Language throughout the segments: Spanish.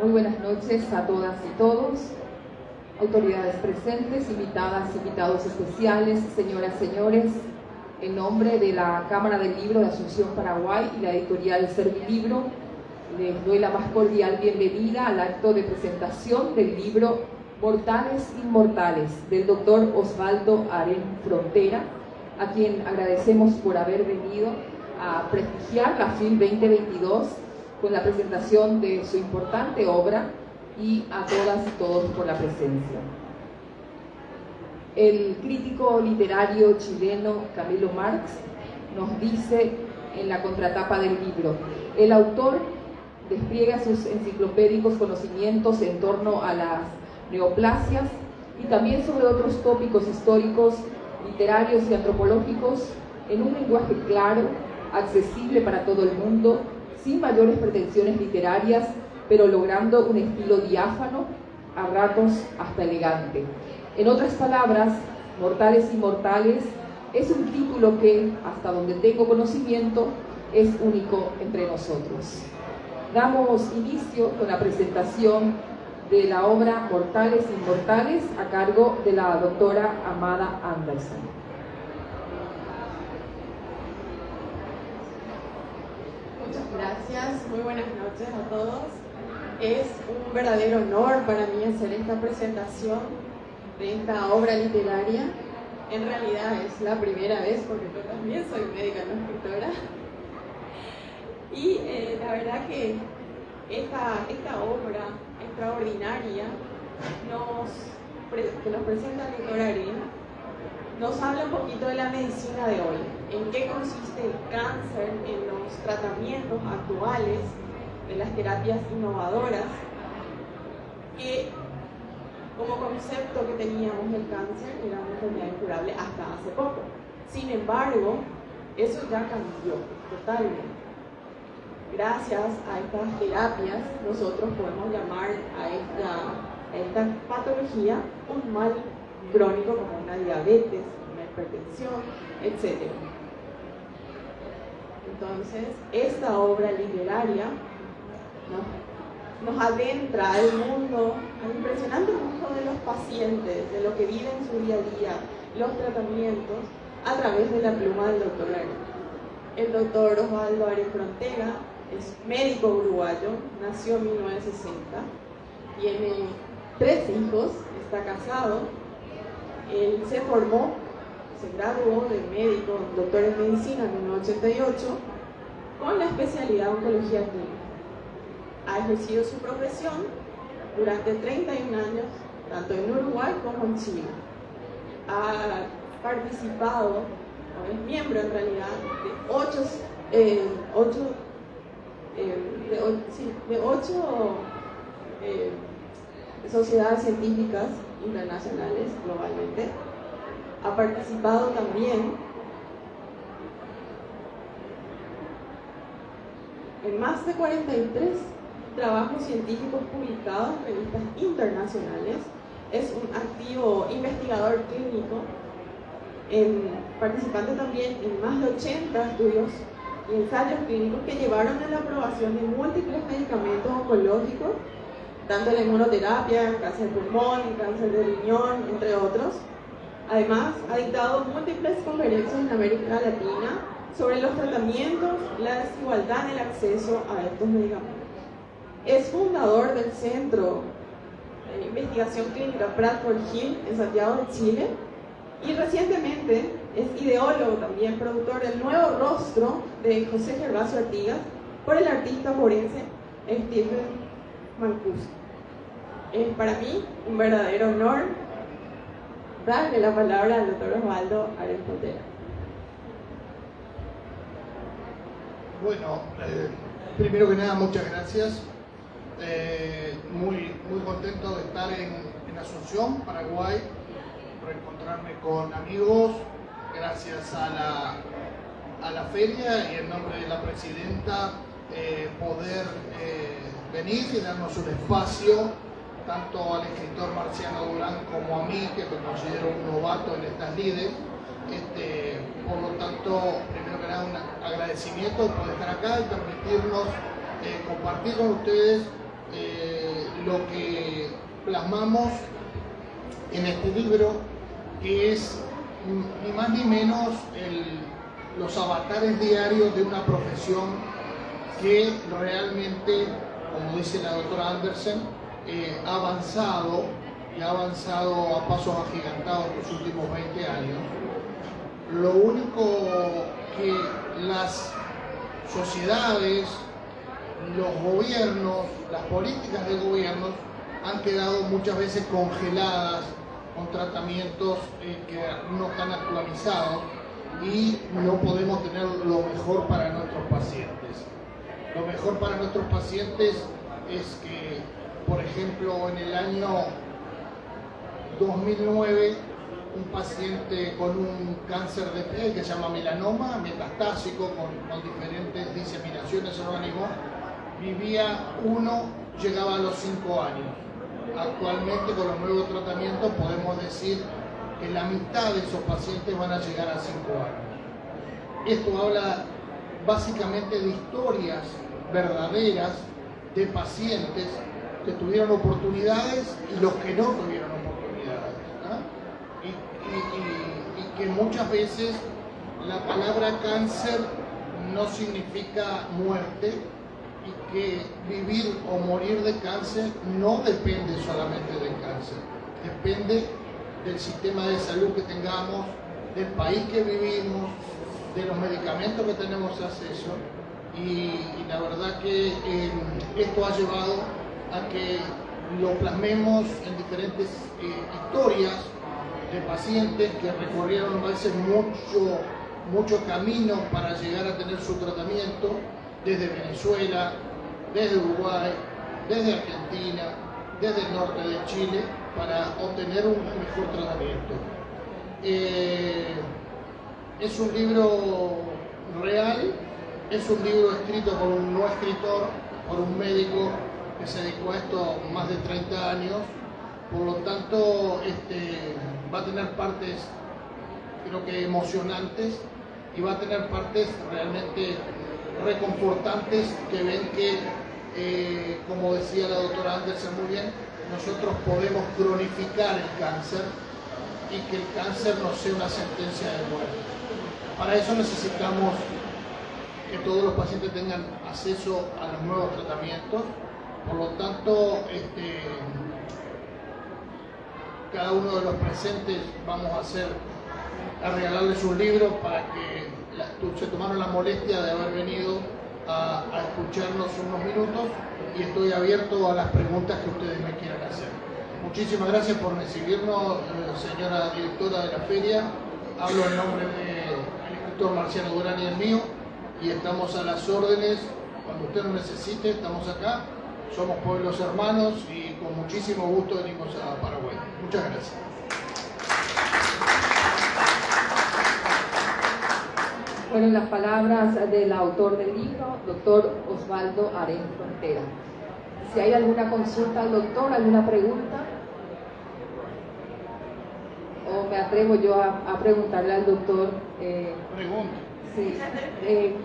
Muy buenas noches a todas y todos, autoridades presentes, invitadas, invitados especiales, señoras, señores. En nombre de la Cámara del Libro de Asunción, Paraguay y la editorial Servilibro, les doy la más cordial bienvenida al acto de presentación del libro Mortales Inmortales, del doctor Osvaldo Aren Frontera, a quien agradecemos por haber venido a prestigiar la FIL 2022 con la presentación de su importante obra, y a todas y todos por la presencia. El crítico literario chileno Camilo Marx nos dice en la contratapa del libro: el autor despliega sus enciclopédicos conocimientos en torno a las neoplasias y también sobre otros tópicos históricos, literarios y antropológicos en un lenguaje claro, accesible para todo el mundo, sin mayores pretensiones literarias, pero logrando un estilo diáfano, a ratos hasta elegante. En otras palabras, Mortales Inmortales es un título que, hasta donde tengo conocimiento, es único entre nosotros. Damos inicio con la presentación de la obra Mortales Inmortales a cargo de la doctora Amada Anderson. Muchas gracias, muy buenas noches a todos. Es un verdadero honor para mí hacer esta presentación de esta obra literaria. En realidad es la primera vez, porque yo también soy médica, no escritora. Y la verdad que esta obra extraordinaria que nos presenta el doctor Aren nos habla un poquito de la medicina de hoy, en qué consiste el cáncer, en los tratamientos actuales, de las terapias innovadoras, que como concepto que teníamos del cáncer era una enfermedad incurable hasta hace poco. Sin embargo, eso ya cambió totalmente. Gracias a estas terapias, nosotros podemos llamar a esta patología un mal crónico como una diabetes, una hipertensión, etc. Entonces, esta obra literaria nos adentra al mundo, al impresionante mundo de los pacientes, de lo que viven en su día a día, los tratamientos, a través de la pluma del doctor Aren. El doctor Osvaldo Aren Frontera es médico uruguayo, nació en 1960, tiene 3 hijos, está casado. Él se formó, se graduó de médico, doctor en medicina en 1988, con la especialidad de oncología clínica. Ha ejercido su profesión durante 31 años, tanto en Uruguay como en Chile. Ha participado, o es miembro en realidad, de 8 sociedades científicas internacionales globalmente. Ha participado también en más de 43 trabajos científicos publicados en revistas internacionales. Es un activo investigador clínico, participante también en más de 80 estudios y ensayos clínicos que llevaron a la aprobación de múltiples medicamentos oncológicos, tanto la inmunoterapia, cáncer de pulmón, cáncer de riñón, entre otros. Además, ha dictado múltiples conferencias en América Latina sobre los tratamientos, la desigualdad en el acceso a estos medicamentos. Es fundador del Centro de Investigación Clínica Bradford Hill en Santiago de Chile, y recientemente es ideólogo también, productor del nuevo rostro de José Gervasio Artigas por el artista forense Stephen Mancuso. Es para mí un verdadero honor darle la palabra al doctor Osvaldo Aren Frontera. Bueno, primero que nada, muchas gracias. Muy contento de estar en Asunción, Paraguay, reencontrarme con amigos, gracias a la feria, y en nombre de la presidenta poder venir y darnos un espacio, tanto al escritor Marciano Durán como a mí, que me considero un novato en estas lides. Por lo tanto, primero que nada, un agradecimiento por estar acá y permitirnos compartir con ustedes lo que plasmamos en este libro, que es ni más ni menos los avatares diarios de una profesión que realmente, como dice la doctora Andersen, ha avanzado y ha avanzado a pasos agigantados en los últimos 20 años. Lo único que las sociedades, los gobiernos, las políticas de gobiernos han quedado muchas veces congeladas con tratamientos que no están actualizados y no podemos tener lo mejor para nuestros pacientes. Lo mejor para nuestros pacientes es que, por ejemplo, en el año 2009, un paciente con un cáncer de piel que se llama melanoma metastásico con diferentes diseminaciones en el organismo, llegaba a los 5 años. Actualmente, con los nuevos tratamientos, podemos decir que la mitad de esos pacientes van a llegar a 5 años. Esto habla básicamente de historias verdaderas de pacientes que tuvieron oportunidades y los que no tuvieron oportunidades, ¿no? Y que muchas veces la palabra cáncer no significa muerte, y que vivir o morir de cáncer no depende solamente del cáncer, depende del sistema de salud que tengamos, del país que vivimos, de los medicamentos que tenemos acceso, y la verdad que esto ha llevado a que lo plasmemos en diferentes historias de pacientes que recorrieron a veces mucho camino para llegar a tener su tratamiento, desde Venezuela, desde Uruguay, desde Argentina, desde el norte de Chile, para obtener un mejor tratamiento. Es un libro real, es un libro escrito por un no escritor, por un médico que se dedicó a esto más de 30 años, por lo tanto va a tener partes, creo que emocionantes, y va a tener partes realmente reconfortantes, que ven que, como decía la doctora Andersen muy bien, nosotros podemos cronificar el cáncer y que el cáncer no sea una sentencia de muerte. Para eso necesitamos que todos los pacientes tengan acceso a los nuevos tratamientos. Por lo tanto, cada uno de los presentes vamos a regalarles un libro para que se tomaron la molestia de haber venido a escucharnos unos minutos, y estoy abierto a las preguntas que ustedes me quieran hacer. Muchísimas gracias por recibirnos, señora directora de la feria. Hablo en nombre del escritor Marciano Durán y el mío, y estamos a las órdenes. Cuando usted nos necesite, estamos acá. Somos pueblos hermanos y con muchísimo gusto venimos a Paraguay. Muchas gracias. Fueron las palabras del autor del libro, doctor Osvaldo Arén Frontera. Si hay alguna consulta al doctor, alguna pregunta, o me atrevo yo a preguntarle al doctor. Pregunta. Sí,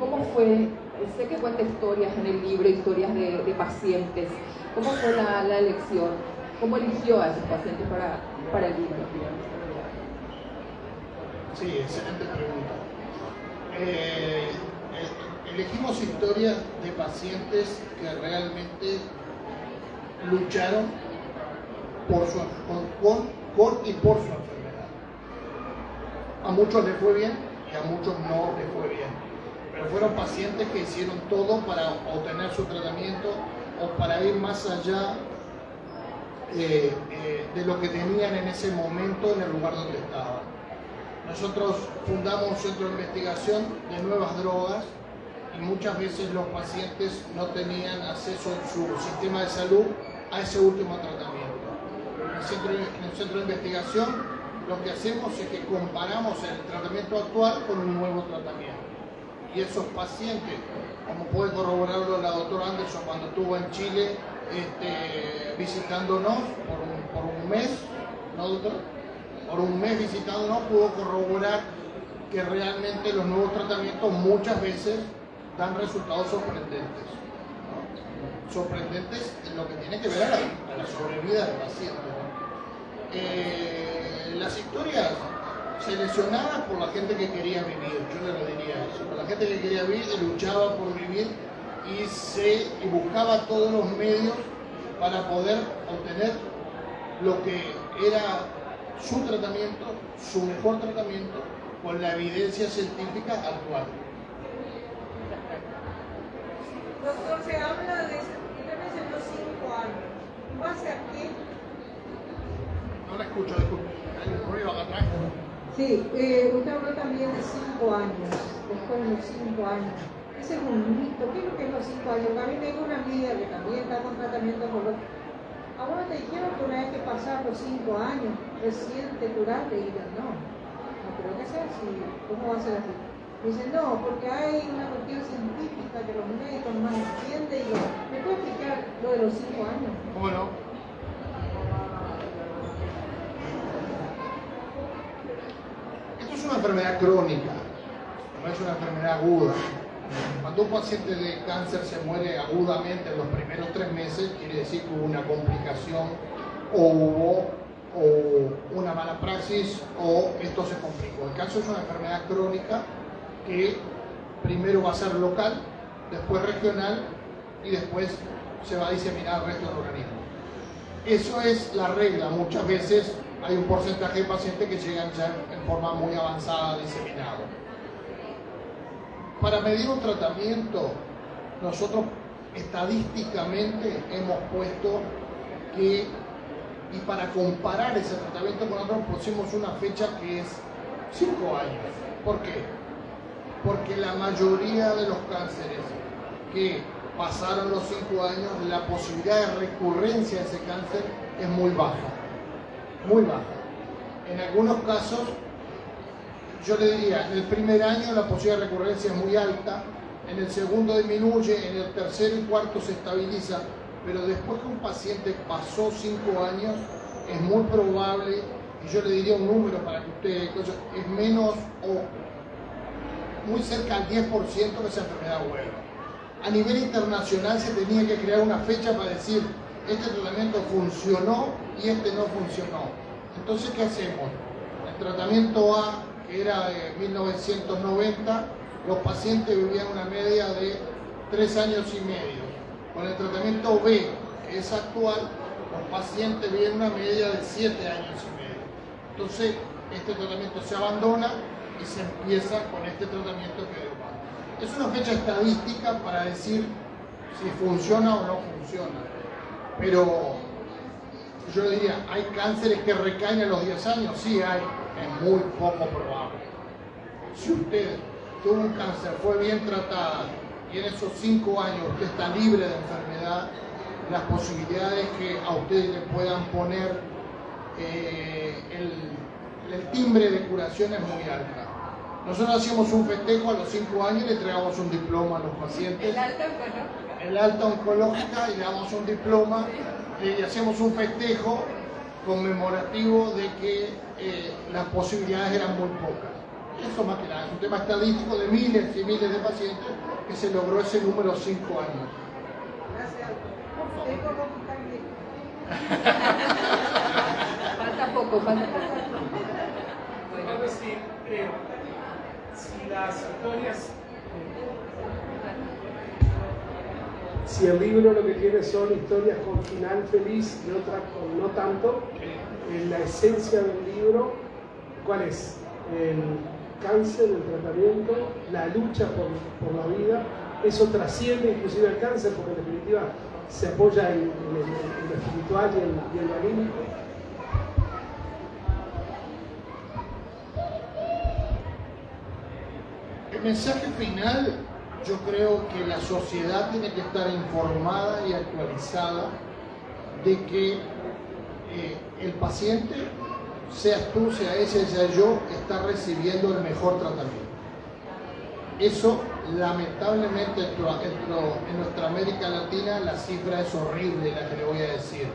¿cómo fue? Sé que cuenta historias en el libro, historias de pacientes. ¿Cómo fue la elección? ¿Cómo eligió a esos pacientes para el libro? Sí, excelente pregunta. Elegimos historias de pacientes que realmente lucharon con y por su enfermedad. A muchos les fue bien y a muchos no les fue bien, pero fueron pacientes que hicieron todo para obtener su tratamiento o para ir más allá de lo que tenían en ese momento en el lugar donde estaban. Nosotros fundamos un centro de investigación de nuevas drogas, y muchas veces los pacientes no tenían acceso en su sistema de salud a ese último tratamiento. En el centro de investigación lo que hacemos es que comparamos el tratamiento actual con un nuevo tratamiento. Y esos pacientes, como puede corroborarlo la doctora Andersen cuando estuvo en Chile visitándonos por un mes, ¿no, doctora? Por un mes visitándonos, pudo corroborar que realmente los nuevos tratamientos muchas veces dan resultados sorprendentes, ¿no? sorprendentes en lo que tiene que ver a la sobrevida del paciente, ¿no? Las historias seleccionadas por la gente que quería vivir, yo le lo diría eso, por la gente que quería vivir, luchaba por vivir y buscaba todos los medios para poder obtener lo que era su tratamiento, su mejor tratamiento, con la evidencia científica actual. Doctor, se habla de, usted mencionó 5 años. ¿En base a qué? No la escucho, disculpe. Hay un ruido acá atrás. Sí, usted habló también de 5 años, después de los 5 años. Ese es un mito. ¿Qué es lo que es los 5 años? A mí tengo una amiga que también está con tratamiento oncológico. ¿A vos te dijeron que una vez que pasar los 5 años recién te curaste? Y yo, no creo que sea así. ¿Cómo va a ser así? Dicen, no, porque hay una cuestión científica que los médicos no entienden. Y ¿me puede explicar lo de los 5 años? ¿Cómo no? Esto es una enfermedad crónica, no es una enfermedad aguda. Cuando un paciente de cáncer se muere agudamente en los primeros 3 meses, quiere decir que hubo una complicación o hubo una mala praxis o esto se complicó. El cáncer es una enfermedad crónica que primero va a ser local, después regional y después se va a diseminar al resto del organismo. Eso es la regla. Muchas veces hay un porcentaje de pacientes que llegan ya en forma muy avanzada, diseminado. Para medir un tratamiento, nosotros estadísticamente hemos puesto que, y para comparar ese tratamiento con otros, pusimos una fecha que es 5 años. ¿Por qué? Porque la mayoría de los cánceres que pasaron los 5 años, la posibilidad de recurrencia de ese cáncer es muy baja. Muy baja. En algunos casos, yo le diría, en el primer año la posibilidad de recurrencia es muy alta, en el segundo disminuye, en el tercero y cuarto se estabiliza, pero después que un paciente pasó 5 años, es muy probable, y yo le diría un número para que usted, es menos o muy cerca al 10% que esa enfermedad vuelva. A nivel internacional se tenía que crear una fecha para decir, este tratamiento funcionó y este no funcionó. Entonces, ¿qué hacemos? El tratamiento A, que era de 1990, los pacientes vivían una media de 3 años y medio. Con el tratamiento B, que es actual, los pacientes viven una media de 7 años y medio. Entonces, este tratamiento se abandona y se empieza con este tratamiento que dio más. Es una fecha estadística para decir si funciona o no funciona. Pero yo diría, ¿hay cánceres que recaen a los 10 años? Sí hay, es muy poco probable. Si usted tuvo un cáncer, fue bien tratada y en esos 5 años usted está libre de enfermedad, las posibilidades que a usted le puedan poner el timbre de curación es muy alta. Nosotros hacíamos un festejo a los 5 años y le entregamos un diploma a los pacientes. El alta oncológica y le damos un diploma y hacemos un festejo conmemorativo de que las posibilidades eran muy pocas. Eso más que nada, es un tema estadístico de miles y miles de pacientes que se logró ese número 5 años. Gracias. Tengo que Falta poco, falta poco. Bueno, decir, si las historias, si el libro lo que tiene son historias con final feliz y otras con no tanto, la esencia del libro, ¿cuál es? El cáncer, el tratamiento, la lucha por la vida. Eso trasciende inclusive el cáncer porque en definitiva se apoya en lo espiritual y en lo anímico. El mensaje final, yo creo que la sociedad tiene que estar informada y actualizada de que el paciente, seas tú, sea ese, sea yo, está recibiendo el mejor tratamiento. Eso, lamentablemente, en nuestra América Latina, la cifra es horrible, la que le voy a decir.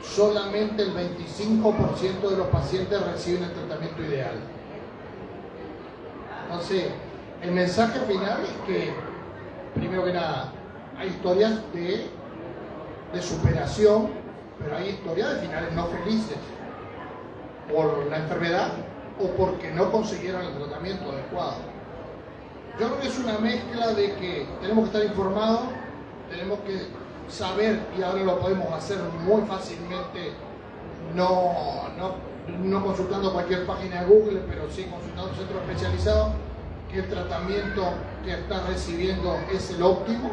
Solamente el 25% de los pacientes reciben el tratamiento ideal. Entonces, el mensaje final es que, primero que nada, hay historias de superación, pero hay historias de finales no felices por la enfermedad o porque no consiguieron el tratamiento adecuado. Yo creo que es una mezcla de que tenemos que estar informados, tenemos que saber, y ahora lo podemos hacer muy fácilmente, no consultando cualquier página de Google, pero sí consultando un centro especializado, que el tratamiento que está recibiendo es el óptimo.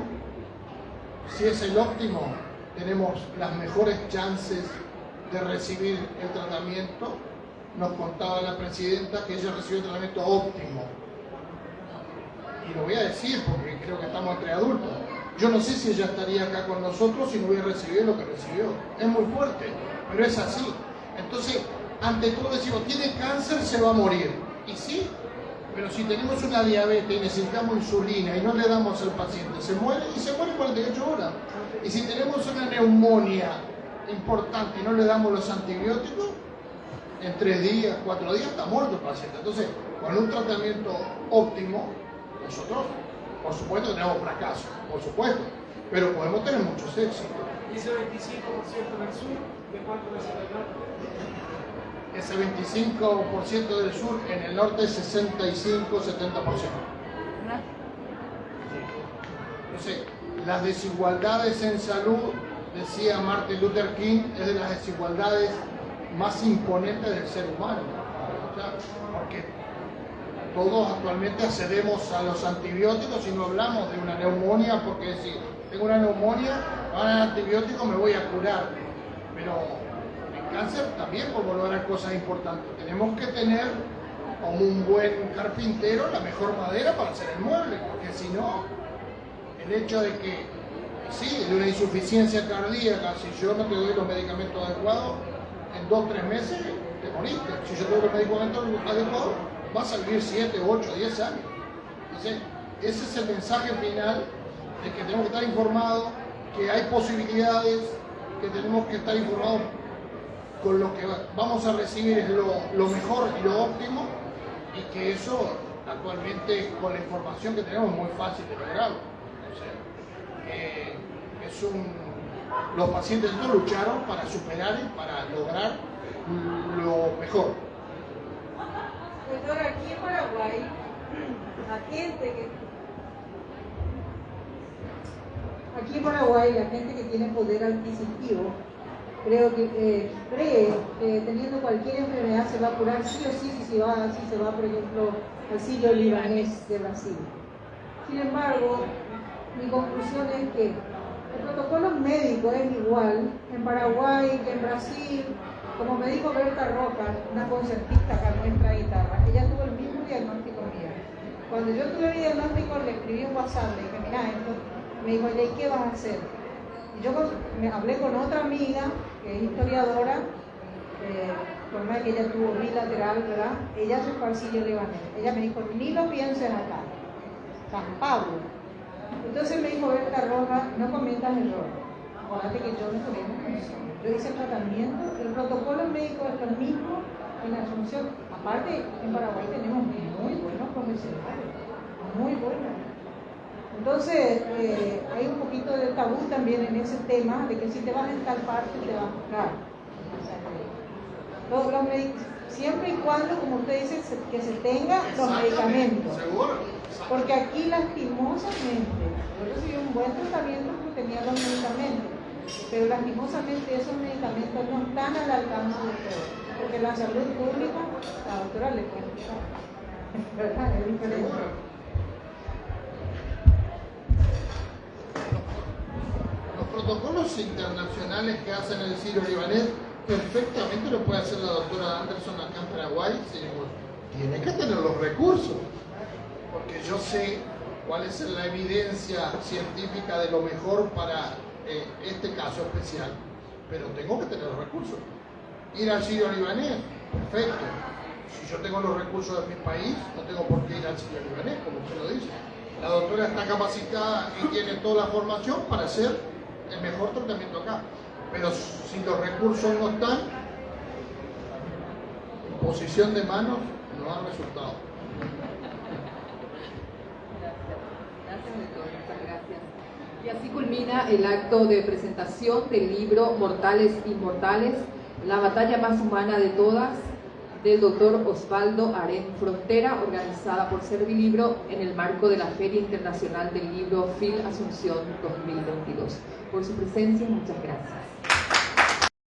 Si es el óptimo, tenemos las mejores chances de recibir el tratamiento. Nos contaba la presidenta que ella recibió el tratamiento óptimo. Y lo voy a decir porque creo que estamos entre adultos. Yo no sé si ella estaría acá con nosotros si no hubiera recibido lo que recibió. Es muy fuerte, pero es así. Entonces, ante todo decimos, tiene cáncer, se va a morir. Y sí, pero si tenemos una diabetes y necesitamos insulina y no le damos al paciente, se muere y se muere en 48 horas. Y si tenemos una neumonía importante y no le damos los antibióticos, en 3 días, 4 días está muerto el paciente. Entonces, con un tratamiento óptimo, nosotros, por supuesto, tenemos fracasos, por supuesto, pero podemos tener muchos éxitos. ¿Y ese 25% del sur, de cuánto es el norte? Ese 25% del sur, en el norte es 65-70%. Entonces, las desigualdades en salud, decía Martin Luther King, es de las desigualdades más imponentes del ser humano. O sea, porque todos actualmente accedemos a los antibióticos y no hablamos de una neumonía, porque si tengo una neumonía, van al antibiótico, me voy a curar. Pero en cáncer también podemos lograr cosas importantes. Tenemos que tener, como un buen carpintero, la mejor madera para hacer el mueble, porque si no, el hecho de que, sí, de una insuficiencia cardíaca, si yo no te doy los medicamentos adecuados, en 2-3 meses te moriste. Si yo te doy los medicamentos adecuados, vas a vivir 7, 8, 10 años. Entonces, ese es el mensaje final de que tenemos que estar informados, que hay posibilidades, que tenemos que estar informados con lo que vamos a recibir es lo mejor y lo óptimo, y que eso actualmente con la información que tenemos es muy fácil de lograrlo. O sea, los pacientes no lucharon para superar y para lograr lo mejor. Doctora, aquí en Paraguay, la gente que tiene poder adquisitivo, creo que cree que teniendo cualquier enfermedad se va a curar sí o sí si se va, por ejemplo, al Sirio Libanés de Brasil. Sin embargo, mi conclusión es que el protocolo médico es igual en Paraguay que en Brasil. Como me dijo Berta Rojas, una concertista acá nuestra guitarra, ella tuvo el mismo diagnóstico mío. Cuando yo tuve el diagnóstico, le escribí un WhatsApp, le dije, mira esto, me dijo, ¿y qué vas a hacer? Y yo me hablé con otra amiga, que es historiadora, por más que ella tuvo bilateral, ¿verdad? Ella se fue al Sirio Libanés. Ella me dijo, ni lo pienses acá, San Pablo. Entonces me dijo Berta Rojas, no cometas error. Acuérdate que yo no tenía función. Yo hice el tratamiento, el protocolo médico es el mismo en la Asunción. Aparte, en Paraguay tenemos muy buenos profesionales, muy buenos. Entonces, hay un poquito de tabú también en ese tema, de que si te vas en tal parte te vas a buscar. O sea, siempre y cuando, como usted dice, que se tengan los medicamentos. Seguro. Porque aquí, lastimosamente, yo recibí un buen tratamiento porque tenía los medicamentos. Pero lastimosamente esos medicamentos no están al alcance de todos, porque la salud pública, la doctora le puede explicar, ¿verdad? Es diferente. Los protocolos internacionales que hacen el Sirio Libanés perfectamente lo puede hacer la doctora Anderson acá en Paraguay. Tiene que tener los recursos, porque yo sé cuál es la evidencia científica de lo mejor para este caso especial, pero tengo que tener los recursos. Ir al Sirio Libanés, perfecto. Si yo tengo los recursos de mi país, no tengo por qué ir al Sirio Libanés, como usted lo dice. La doctora está capacitada y tiene toda la formación para hacer el mejor tratamiento acá, pero si los recursos no están, en posición de manos no da resultado. Gracias, doctor, muchas gracias. Y así culmina el acto de presentación del libro Mortales Inmortales, la batalla más humana de todas, del doctor Osvaldo Arén Frontera, organizada por Servilibro en el marco de la Feria Internacional del Libro FIL Asunción 2022. Por su presencia, muchas gracias.